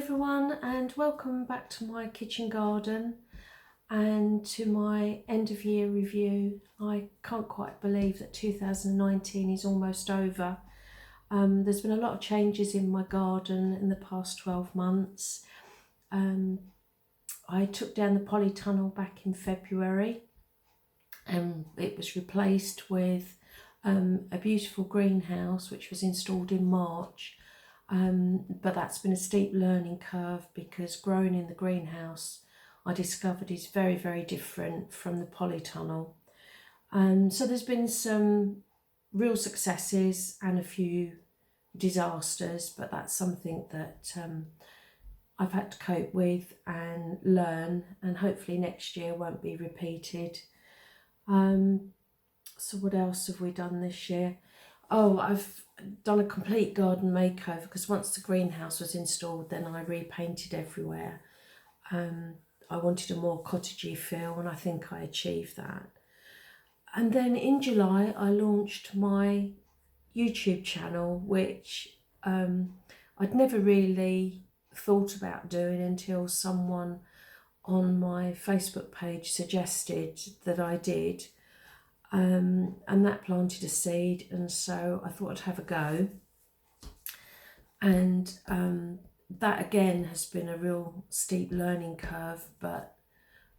everyone, and welcome back to my kitchen garden and to my end of year review. I can't quite believe that 2019 is almost over. There's been a lot of changes in my garden in the past 12 months. I took down the polytunnel back in February and it was replaced with a beautiful greenhouse which was installed in March. But that's been a steep learning curve because growing in the greenhouse I discovered is very, very different from the polytunnel. So there's been some real successes and a few disasters, but that's something that I've had to cope with and learn, and hopefully next year won't be repeated. So what else have we done this year? Oh, I've done a complete garden makeover because once the greenhouse was installed, then I repainted everywhere. I wanted a more cottagey feel, and I think I achieved that. And then in July, I launched my YouTube channel, which I'd never really thought about doing until someone on my Facebook page suggested that I did. And that planted a seed, and so I thought I'd have a go. And that again has been a real steep learning curve, but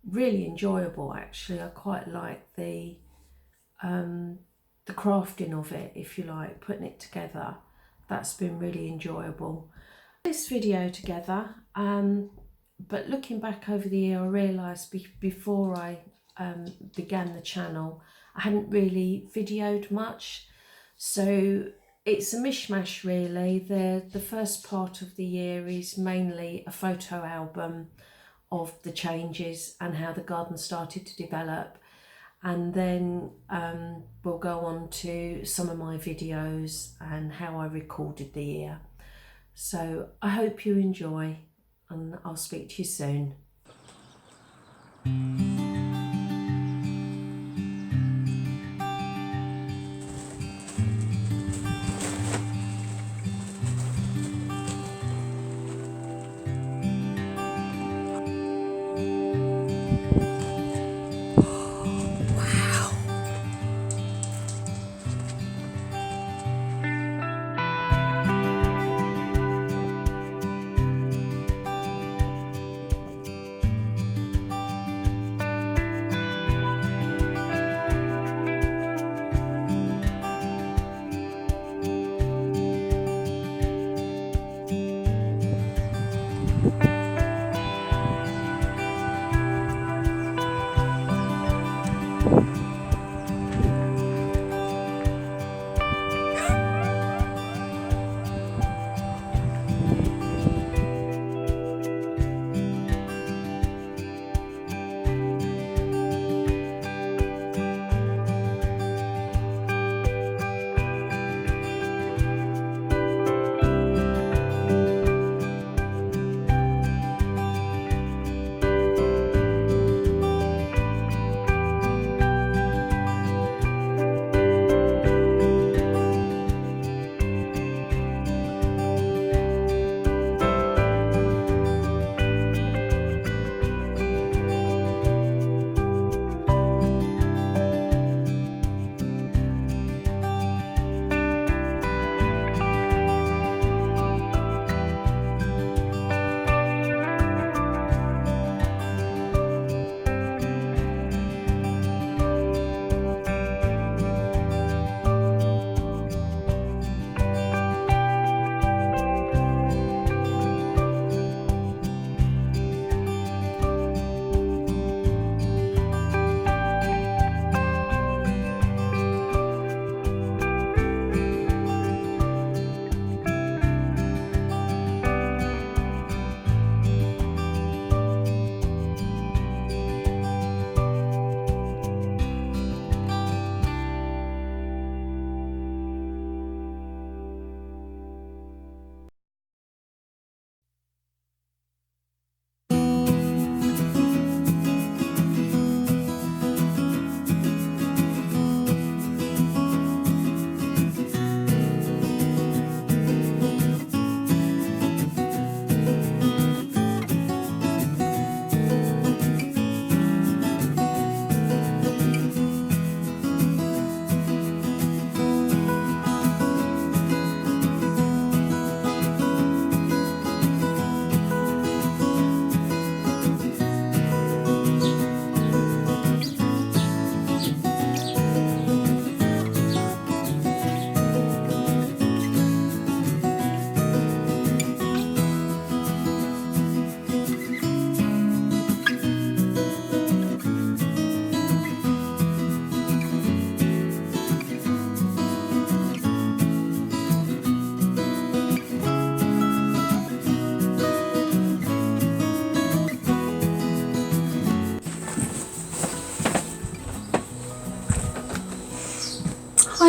really enjoyable actually. I quite like the crafting of it, if you like, putting it together. That's been really enjoyable. This video together, but looking back over the year, I realised before I began the channel, I hadn't really videoed much, so it's a mishmash really. The first part of the year is mainly a photo album of the changes and how the garden started to develop, and then we'll go on to some of my videos and how I recorded the year. So I hope you enjoy, and I'll speak to you soon.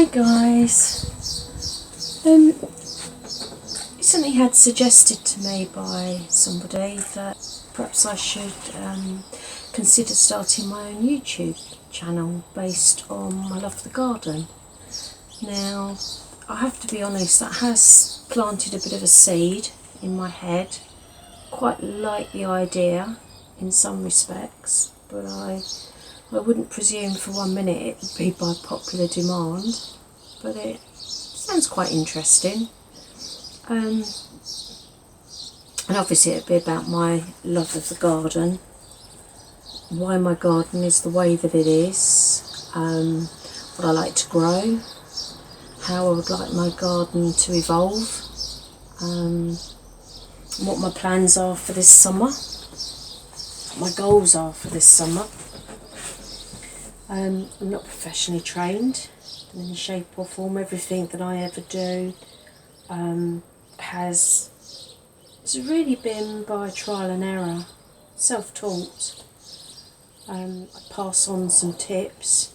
Hi guys. Recently had suggested to me by somebody that perhaps I should consider starting my own YouTube channel based on my love for the garden. Now, I have to be honest, that has planted a bit of a seed in my head. Quite like the idea in some respects, but I wouldn't presume for 1 minute it would be by popular demand, but it sounds quite interesting. And obviously it'd be about my love of the garden, why my garden is the way that it is, what I like to grow, how I would like my garden to evolve, what my plans are for this summer, what my goals are for this summer. I'm not professionally trained in any shape or form. Everything that I ever do has really been by trial and error, self-taught. I pass on some tips,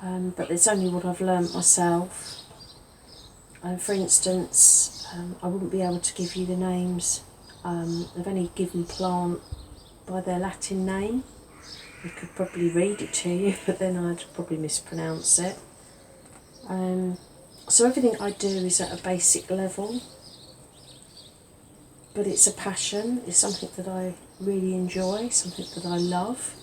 but it's only what I've learnt myself. For instance, I wouldn't be able to give you the names of any given plant by their Latin name. I could probably read it to you, but then I'd probably mispronounce it. So everything I do is at a basic level, but it's a passion, it's something that I really enjoy, something that I love.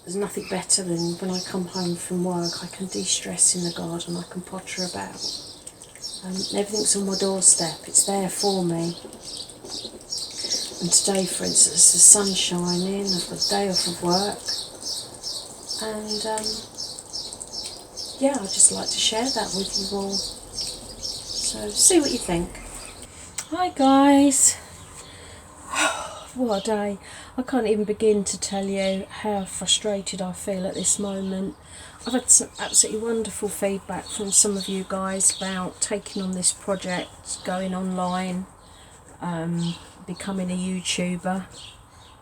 There's nothing better than when I come home from work, I can de-stress in the garden, I can potter about. Everything's on my doorstep, it's there for me. And today, for instance, the sun's shining, I've got a day off of work, and yeah, I'd just like to share that with you all. So, see what you think. Hi guys. What a day. I can't even begin to tell you how frustrated I feel at this moment. I've had some absolutely wonderful feedback from some of you guys about taking on this project, going online, becoming a YouTuber,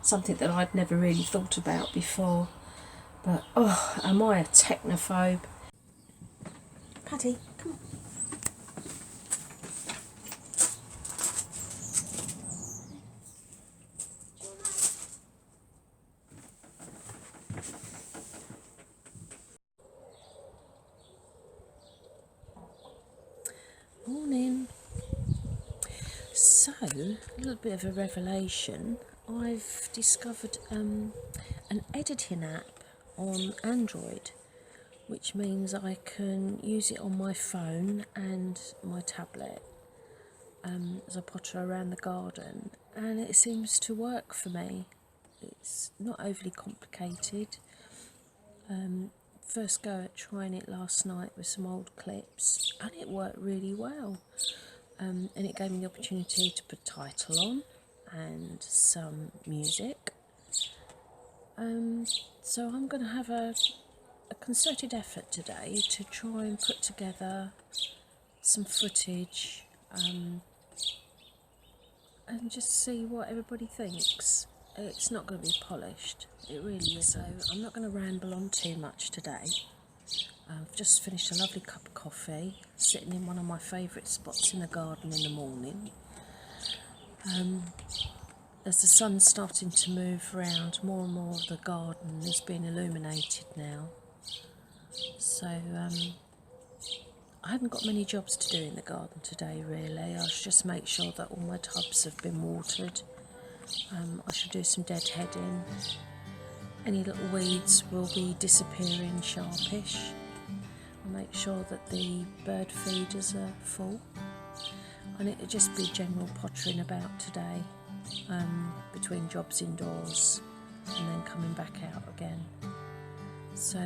something that I'd never really thought about before. But oh, am I a technophobe? Paddy, come on. Morning. So, a little bit of a revelation. I've discovered an editing app on Android, which means I can use it on my phone and my tablet as I potter around the garden, and it seems to work for me. It's not overly complicated. First go at trying it last night with some old clips, and it worked really well. And it gave me the opportunity to put title on and some music. So I'm going to have a concerted effort today to try and put together some footage and just see what everybody thinks. It's not going to be polished, it really is. So I'm not going to ramble on too much today. I've just finished a lovely cup of coffee, sitting in one of my favourite spots in the garden in the morning. As the sun's starting to move around, more and more of the garden is being illuminated now. So I haven't got many jobs to do in the garden today really. I should just make sure that all my tubs have been watered. I should do some deadheading. Any little weeds will be disappearing sharpish. I'll make sure that the bird feeders are full, and it'll just be general pottering about today, between jobs indoors and then coming back out again. So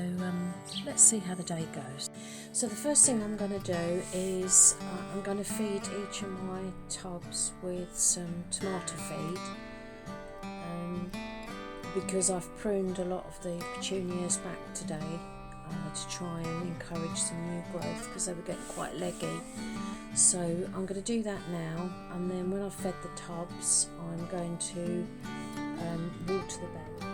let's see how the day goes. So the first thing I'm going to do is I'm going to feed each of my tubs with some tomato feed, because I've pruned a lot of the petunias back today to try and encourage some new growth because they were getting quite leggy. So I'm going to do that now, and then when I've fed the tubs I'm going to water the bed.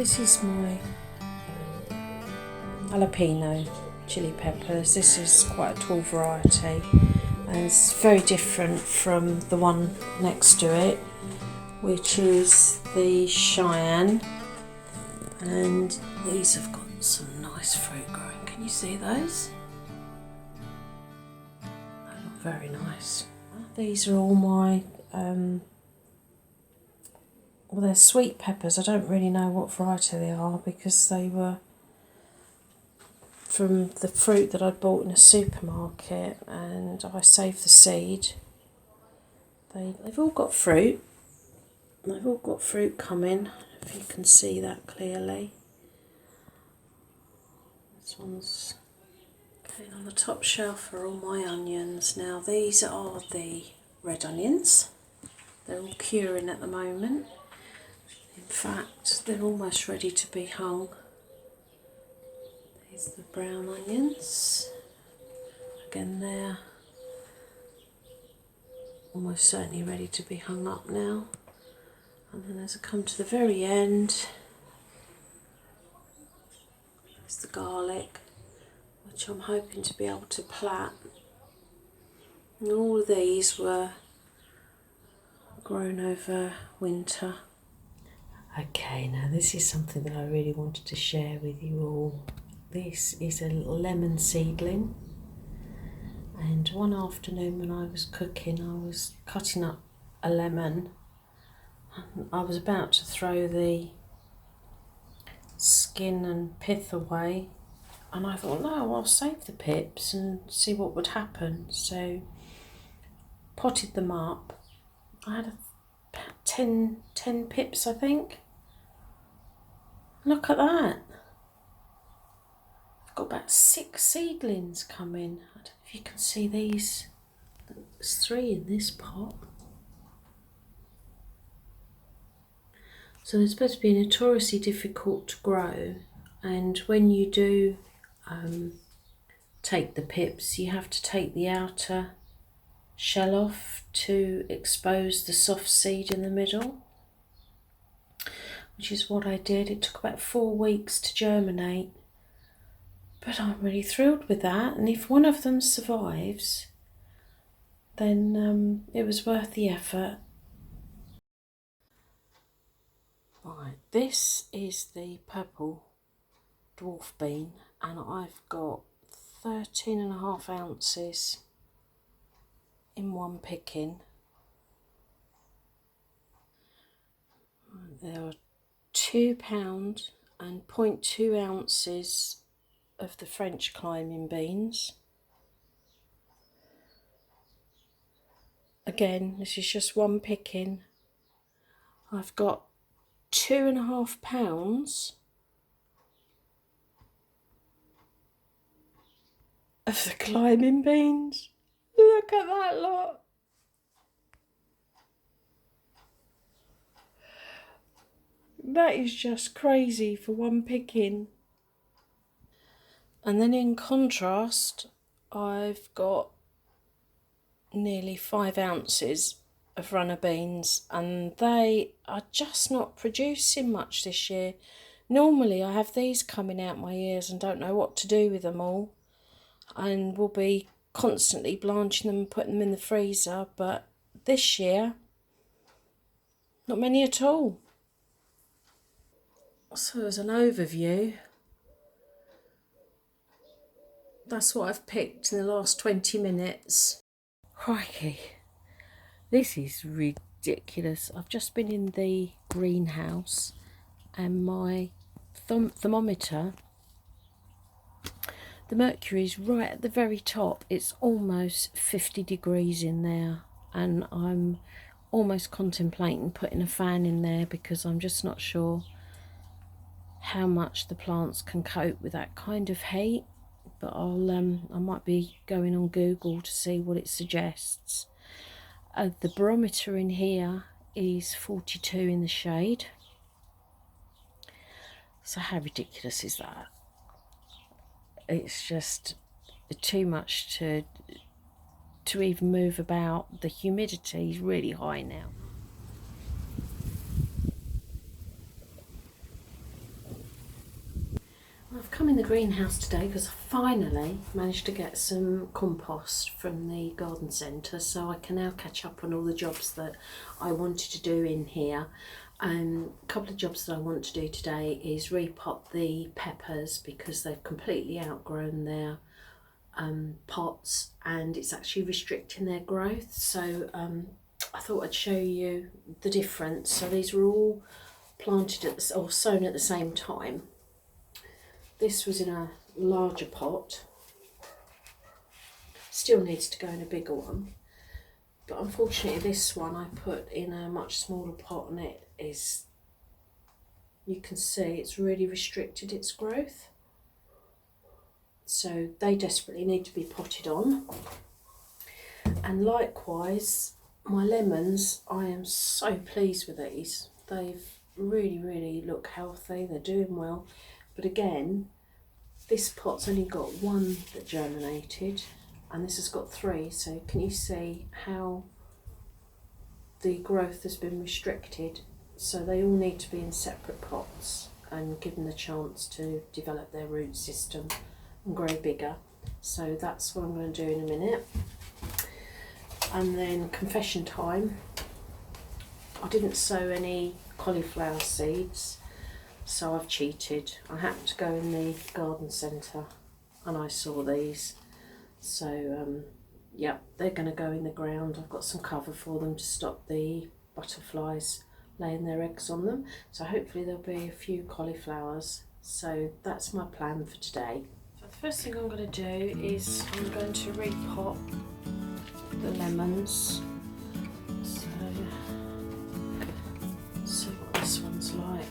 this is my jalapeno chili peppers. This is quite a tall variety and it's very different from the one next to it, which is the Cheyenne, and these have got some nice fruit growing. Can you see those? They look very nice. These are all my well, they're sweet peppers. I don't really know what variety they are because they were from the fruit that I'd bought in a supermarket, and I saved the seed. They've all got fruit. They've all got fruit coming, if you can see that clearly. This one's going on the top shelf are all my onions. Now these are the red onions. They're all curing at the moment. In fact, they're almost ready to be hung. These are the brown onions. Again, they're almost certainly ready to be hung up now. And then as I come to the very end, there's the garlic, which I'm hoping to be able to plat. And all of these were grown over winter. Okay, now this is something that I really wanted to share with you all. This is a little lemon seedling, and one afternoon when I was cooking, I was cutting up a lemon and I was about to throw the skin and pith away, and I thought, no, I'll save the pips and see what would happen. So potted them up. I had about 10 pips, I think. Look at that. I've got about 6 seedlings coming. I don't know if you can see these. There's 3 in this pot. So they're supposed to be notoriously difficult to grow, and when you do take the pips, you have to take the outer shell off to expose the soft seed in the middle, which is what I did. It took about 4 weeks to germinate, but I'm really thrilled with that, and if one of them survives, then it was worth the effort. Right, this is the purple dwarf bean, and I've got 13.5 ounces in one picking. There are £2 and 0.2 ounces of the French climbing beans. Again, this is just one picking. I've got £2.5 of the climbing beans. Look at that lot. That is just crazy for one picking. And then in contrast, I've got nearly 5 ounces of runner beans, and they are just not producing much this year. Normally I have these coming out my ears and don't know what to do with them all, and will be constantly blanching them and putting them in the freezer, but this year not many at all. So as an overview, that's what I've picked in the last 20 minutes. Crikey, this is ridiculous. I've just been in the greenhouse and my thermometer, the mercury is right at the very top. It's almost 50 degrees in there, and I'm almost contemplating putting a fan in there because I'm just not sure how much the plants can cope with that kind of heat. But I might be going on Google to see what it suggests. The barometer in here is 42 in the shade. So how ridiculous is that? It's just too much to even move about. The humidity is really high now. come in the greenhouse today because I finally managed to get some compost from the garden centre, so I can now catch up on all the jobs that I wanted to do in here. A couple of jobs that I want to do today is repot the peppers because they've completely outgrown their pots and it's actually restricting their growth. So I thought I'd show you the difference. So these were all planted or sown at the same time. This was in a larger pot, still needs to go in a bigger one, but unfortunately this one I put in a much smaller pot and it is, you can see it's really restricted its growth, so they desperately need to be potted on. And likewise my lemons, I am so pleased with these. They've really look healthy, they're doing well. But again, this pot's only got one that germinated and this has got 3, so can you see how the growth has been restricted? So they all need to be in separate pots and given the chance to develop their root system and grow bigger. So that's what I'm going to do in a minute. And then confession time, I didn't sow any cauliflower seeds, so I've cheated. I happened to go in the garden centre and I saw these, so yeah, they're going to go in the ground. I've got some cover for them to stop the butterflies laying their eggs on them, so hopefully there'll be a few cauliflowers. So that's my plan for today. So the first thing I'm going to do is I'm going to repot the lemons. So see what this one's like.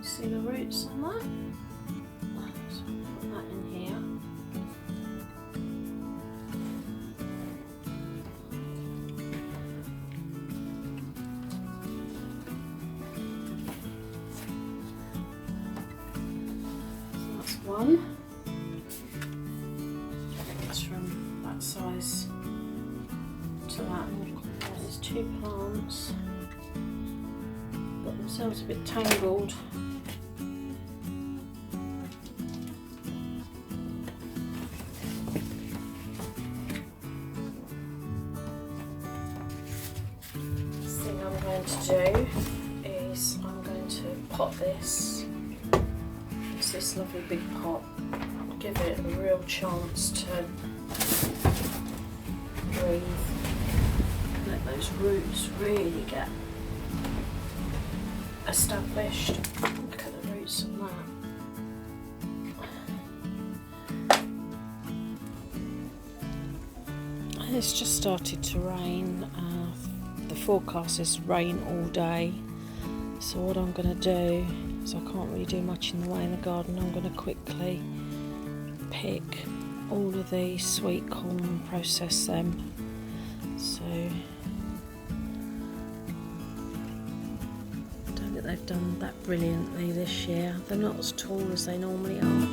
See the roots on that? So I'll put that in here. So that's one. It's from that size to that. There's 2 plants. Got themselves a bit tangled. Do is I'm going to pot this. It's this lovely big pot. Give it a real chance to breathe. Let those roots really get established. Look at the roots on that. It's just started to rain. The forecast is rain all day, so what I'm going to do is, I can't really do much in the way in the garden, I'm going to quickly pick all of the sweet corn and process them. So I don't think they've done that brilliantly this year. They're not as tall as they normally are.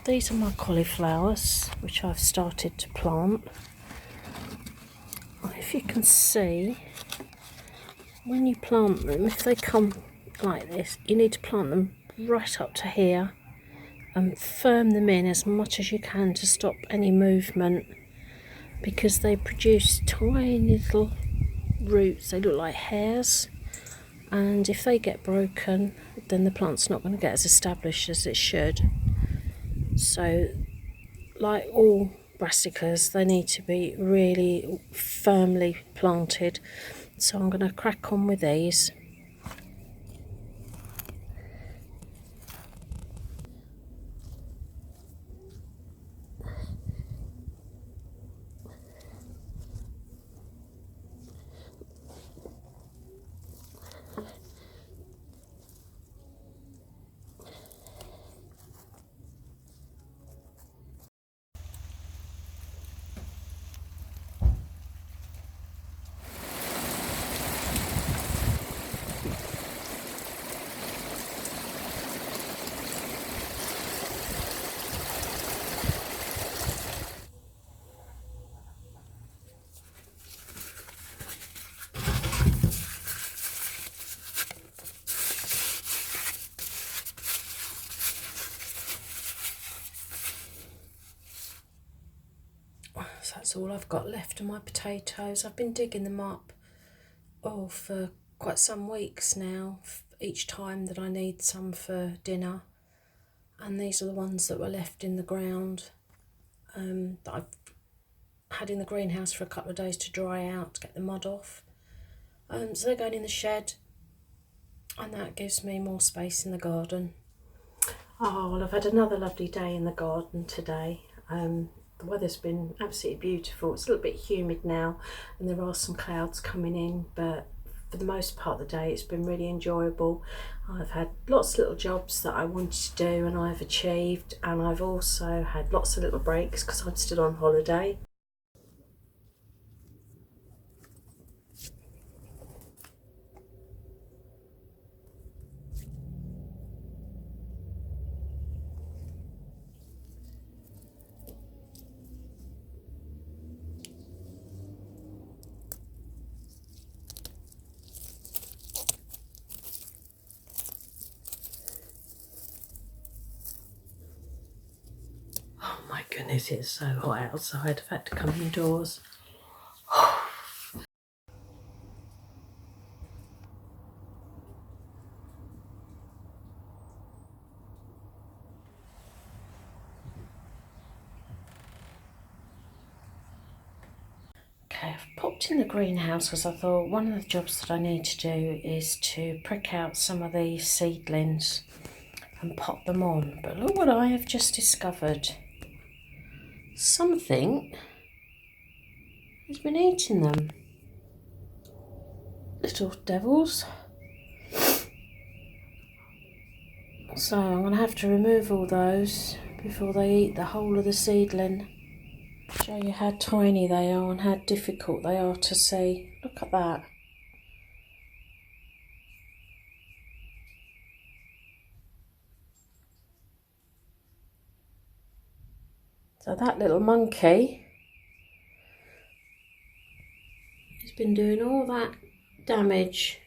These are my cauliflowers, which I've started to plant. If you can see, when you plant them, if they come like this, you need to plant them right up to here and firm them in as much as you can to stop any movement, because they produce tiny little roots. They look like hairs, and if they get broken, then the plant's not going to get as established as it should. So, like all brassicas, they need to be really firmly planted. So I'm going to crack on with these. that's all I've got left of my potatoes. I've been digging them up for quite some weeks now, each time that I need some for dinner. And these are the ones that were left in the ground that I've had in the greenhouse for a couple of days to dry out, to get the mud off. So they're going in the shed, and that gives me more space in the garden. Oh, well, I've had another lovely day in the garden today. The weather's been absolutely beautiful. It's a little bit humid now, and there are some clouds coming in, but for the most part of the day it's been really enjoyable. I've had lots of little jobs that I wanted to do and I've achieved, and I've also had lots of little breaks because I'm still on holiday. Oh my goodness, it's so hot outside. I've had to come indoors. Okay, I've popped in the greenhouse because I thought one of the jobs that I need to do is to prick out some of these seedlings and pop them on. But look what I have just discovered. Something has been eating them. Little devils. So I'm going to have to remove all those before they eat the whole of the seedling. Show you how tiny they are and how difficult they are to see. Look at that. So that little monkey has been doing all that damage.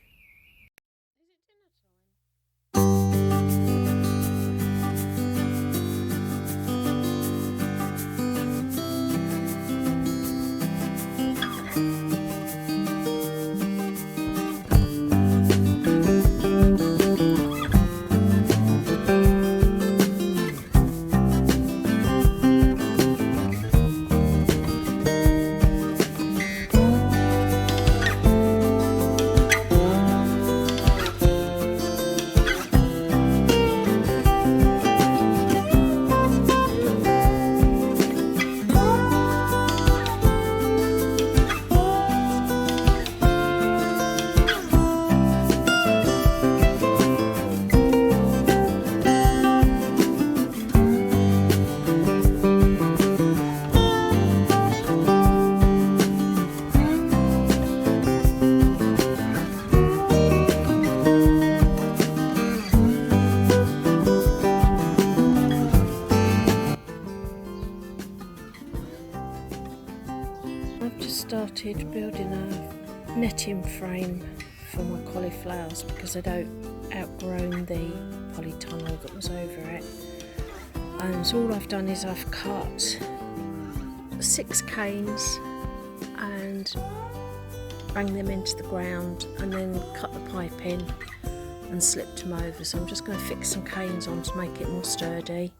Started building a netting frame for my cauliflowers because I'd outgrown the polytunnel that was over it. And so all I've done is I've cut 6 canes and bang them into the ground and then cut the pipe in and slipped them over. So I'm just going to fix some canes on to make it more sturdy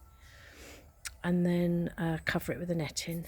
and then cover it with the netting.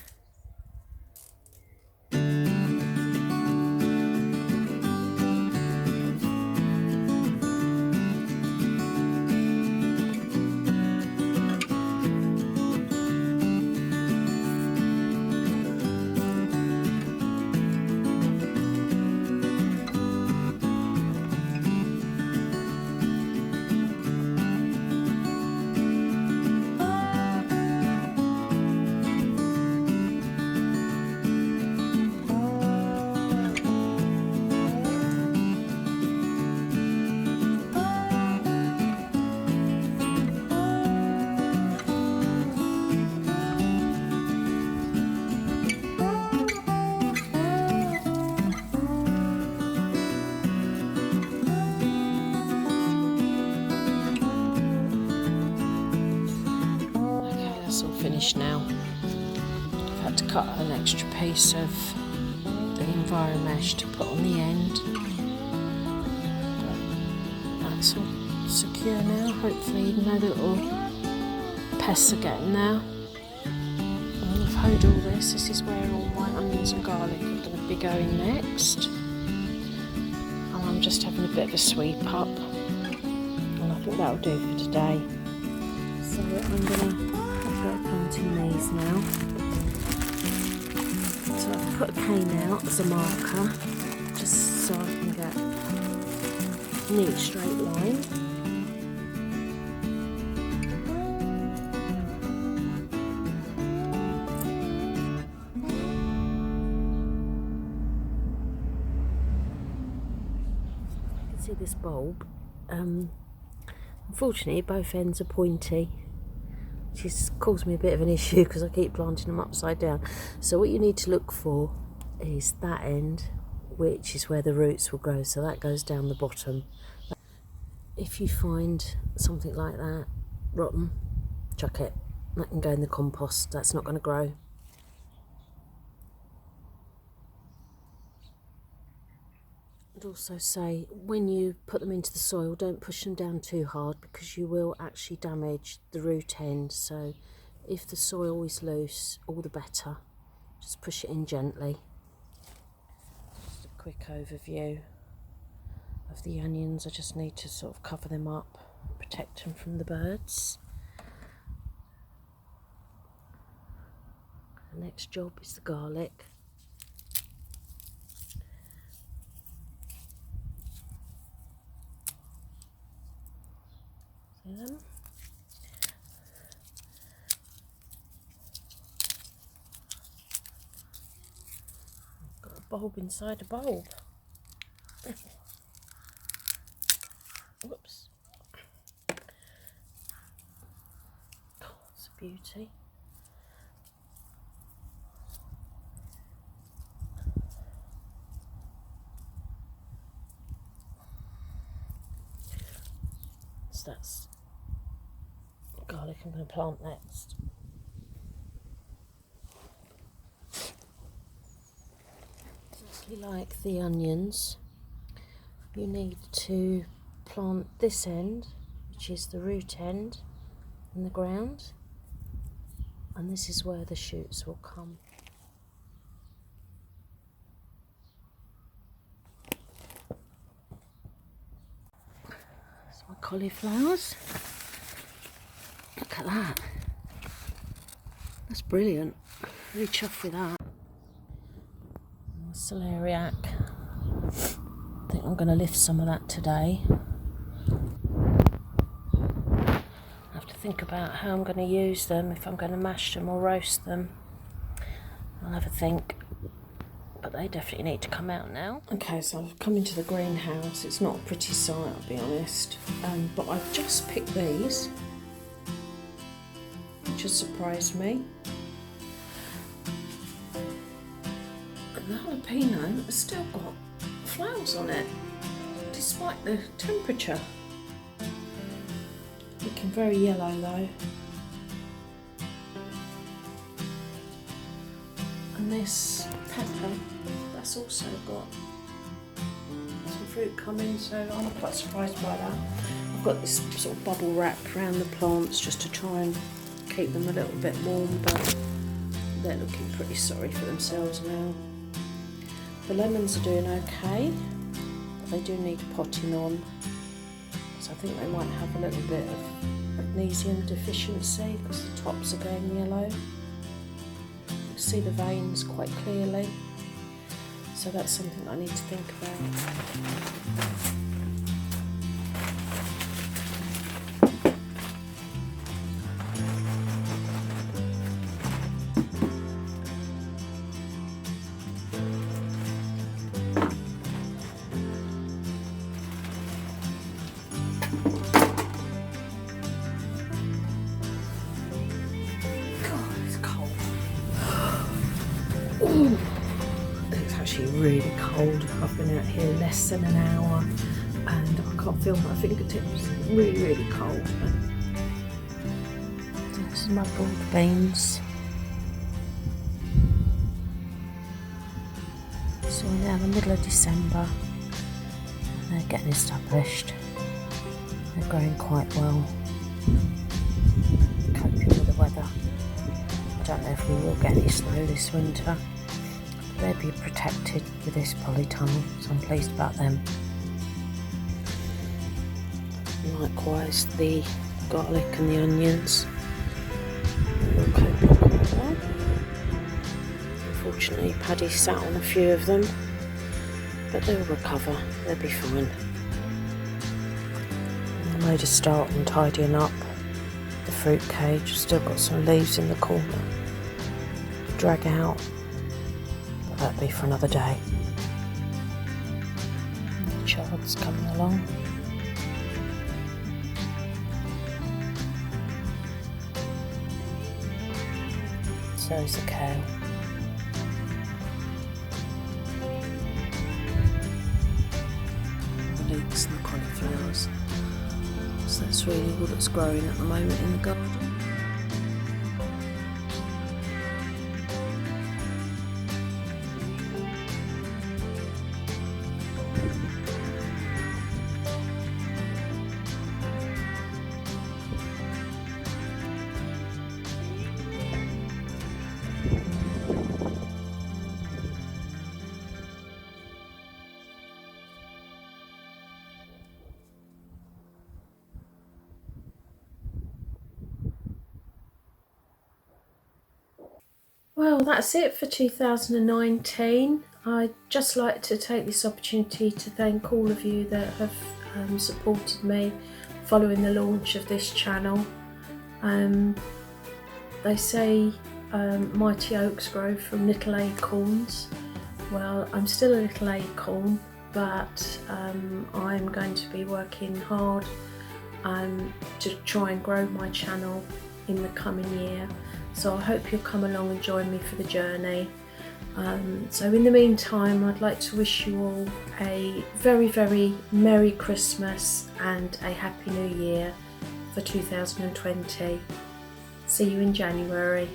Now I've had to cut an extra piece of the Enviromesh to put on the end. But that's all secure now, hopefully no little pests are getting there. And I've hoed all this. This is where all my onions and garlic are going to be going next. And I'm just having a bit of a sweep up. And I think that'll do for today. So I'm going to start planting these now. So I've put a cane out as a marker, just so I can get a neat straight line. See this bulb, unfortunately both ends are pointy, which has caused me a bit of an issue because I keep planting them upside down. So what you need to look for is that end, which is where the roots will grow, so that goes down the bottom. If you find something like that rotten, chuck it. That can go in the compost, that's not going to grow. I'd also say when you put them into the soil, don't push them down too hard because you will actually damage the root end. So if the soil is loose, all the better. Just push it in gently. Just a quick overview of the onions. I just need to sort of cover them up, protect them from the birds. The next job is the garlic. Them. I've got a bulb inside a bulb. Whoops. Oh, it's a beauty. So that's garlic I'm going to plant next. Exactly like the onions, you need to plant this end, which is the root end, in the ground, and this is where the shoots will come. That's my cauliflowers. Look at that. That's brilliant. Really chuffed with that. Celeriac. I think I'm going to lift some of that today. I have to think about how I'm going to use them, if I'm going to mash them or roast them. I'll have a think. But they definitely need to come out now. Okay, so I've come into the greenhouse. It's not a pretty sight, I'll be honest. But I've just picked these, which has surprised me. And the jalapeno has still got flowers on it, despite the temperature. Looking very yellow though. And this pepper, that's also got some fruit coming, so I'm quite surprised by that. I've got this sort of bubble wrap around the plants just to try and keep them a little bit warm, but they're looking pretty sorry for themselves now. The lemons are doing okay, but they do need potting on, so I think they might have a little bit of magnesium deficiency because the tops are going yellow. You can see the veins quite clearly, so that's something I need to think about. It's actually really cold. I've been out here less than an hour and I can't feel my fingertips. Really, really cold. This is my broad beans. now the middle of December. They're getting established. They're growing quite well, coping with the weather. I don't know if we will get any snow this winter. They'll be protected with this polytunnel, so I'm pleased about them. Likewise, the garlic and the onions will cope quite well. Unfortunately, Paddy sat on a few of them, but they'll recover, they'll be fine. I made a start on tidying up the fruit cage. Still got some leaves in the corner to drag out, but that'll be for another day. The chard's coming along. So is the kale. The leeks and the cauliflowers. So that's really all that's growing at the moment in the garden. Well, that's it for 2019. I'd just like to take this opportunity to thank all of you that have supported me following the launch of this channel. They say mighty oaks grow from little acorns. Well, I'm still a little acorn, but I'm going to be working hard to try and grow my channel in the coming year. So I hope you'll come along and join me for the journey. So in the meantime, I'd like to wish you all a very, very Merry Christmas and a Happy New Year for 2020. See you in January.